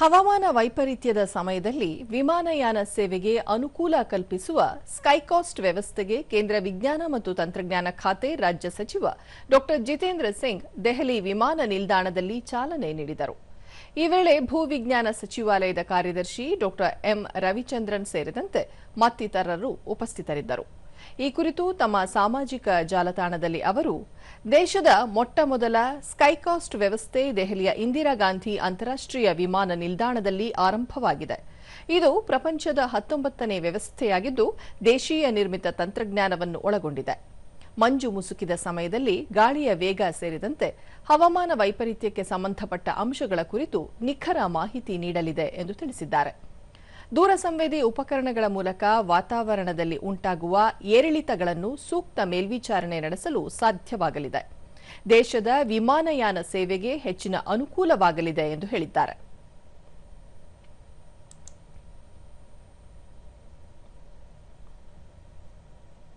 ಹವಾಮಾನ ವೈಪರೀತ್ಯದ ಸಮಯದಲ್ಲಿ ವಿಮಾನಯಾನ ಸೇವೆಗೆ ಅನುಕೂಲ ಕಲ್ಪಿಸುವ ಸ್ಕೈಕಾಸ್ಟ್ ವ್ಯವಸ್ಥೆಗೆ ಕೇಂದ್ರ ವಿಜ್ಞಾನ ಮತ್ತು ತಂತ್ರಜ್ಞಾನ ಖಾತೆ ರಾಜ್ಯ ಸಚಿವ ಡಾ ಜಿತೇಂದ್ರ ಸಿಂಗ್ ದೆಹಲಿ ವಿಮಾನ ನಿಲ್ದಾಣದಲ್ಲಿ ಚಾಲನೆ ನೀಡಿದರು. ಈ ವೇಳೆ ಭೂವಿಜ್ಞಾನ ಸಚಿವಾಲಯದ ಕಾರ್ಯದರ್ಶಿ ಡಾ ಎಂ ರವಿಚಂದ್ರನ್ ಸೇರಿದಂತೆ ಮತ್ತಿತರರು ಉಪಸ್ಥಿತರಿದ್ದರು. ಈ ಕುರಿತು ತಮ್ಮ ಸಾಮಾಜಿಕ ಜಾಲತಾಣದಲ್ಲಿ ಅವರು, ದೇಶದ ಮೊಟ್ಟಮೊದಲ ಸ್ಕೈಕಾಸ್ಟ್ ವ್ಯವಸ್ಥೆ ದೆಹಲಿಯ ಇಂದಿರಾ ಗಾಂಧಿ ಅಂತಾರಾಷ್ಟ್ರೀಯ ವಿಮಾನ ನಿಲ್ದಾಣದಲ್ಲಿ ಆರಂಭವಾಗಿದೆ. ಇದು ಪ್ರಪಂಚದ 19ನೇ ವ್ಯವಸ್ಥೆಯಾಗಿದ್ದು, ದೇಶೀಯ ನಿರ್ಮಿತ ತಂತ್ರಜ್ಞಾನವನ್ನು ಒಳಗೊಂಡಿದೆ. ಮಂಜು ಮುಸುಕಿದ ಸಮಯದಲ್ಲಿ ಗಾಳಿಯ ವೇಗ ಸೇರಿದಂತೆ ಹವಾಮಾನ ವೈಪರೀತ್ಯಕ್ಕೆ ಸಂಬಂಧಪಟ್ಟ ಅಂಶಗಳ ಕುರಿತು ನಿಖರ ಮಾಹಿತಿ ನೀಡಲಿದೆ ಎಂದು ತಿಳಿಸಿದ್ದಾರೆ. ದೂರ ಸಂವೇದಿ ಉಪಕರಣಗಳ ಮೂಲಕ ವಾತಾವರಣದಲ್ಲಿ ಉಂಟಾಗುವ ಏರಿಳಿತಗಳನ್ನು ಸೂಕ್ತ ಮೇಲ್ವಿಚಾರಣೆ ನಡೆಸಲು ಸಾಧ್ಯವಾಗಲಿದೆ. ದೇಶದ ವಿಮಾನಯಾನ ಸೇವೆಗೆ ಹೆಚ್ಚಿನ ಅನುಕೂಲವಾಗಲಿದೆ ಎಂದು ಹೇಳಿದ್ದಾರೆ.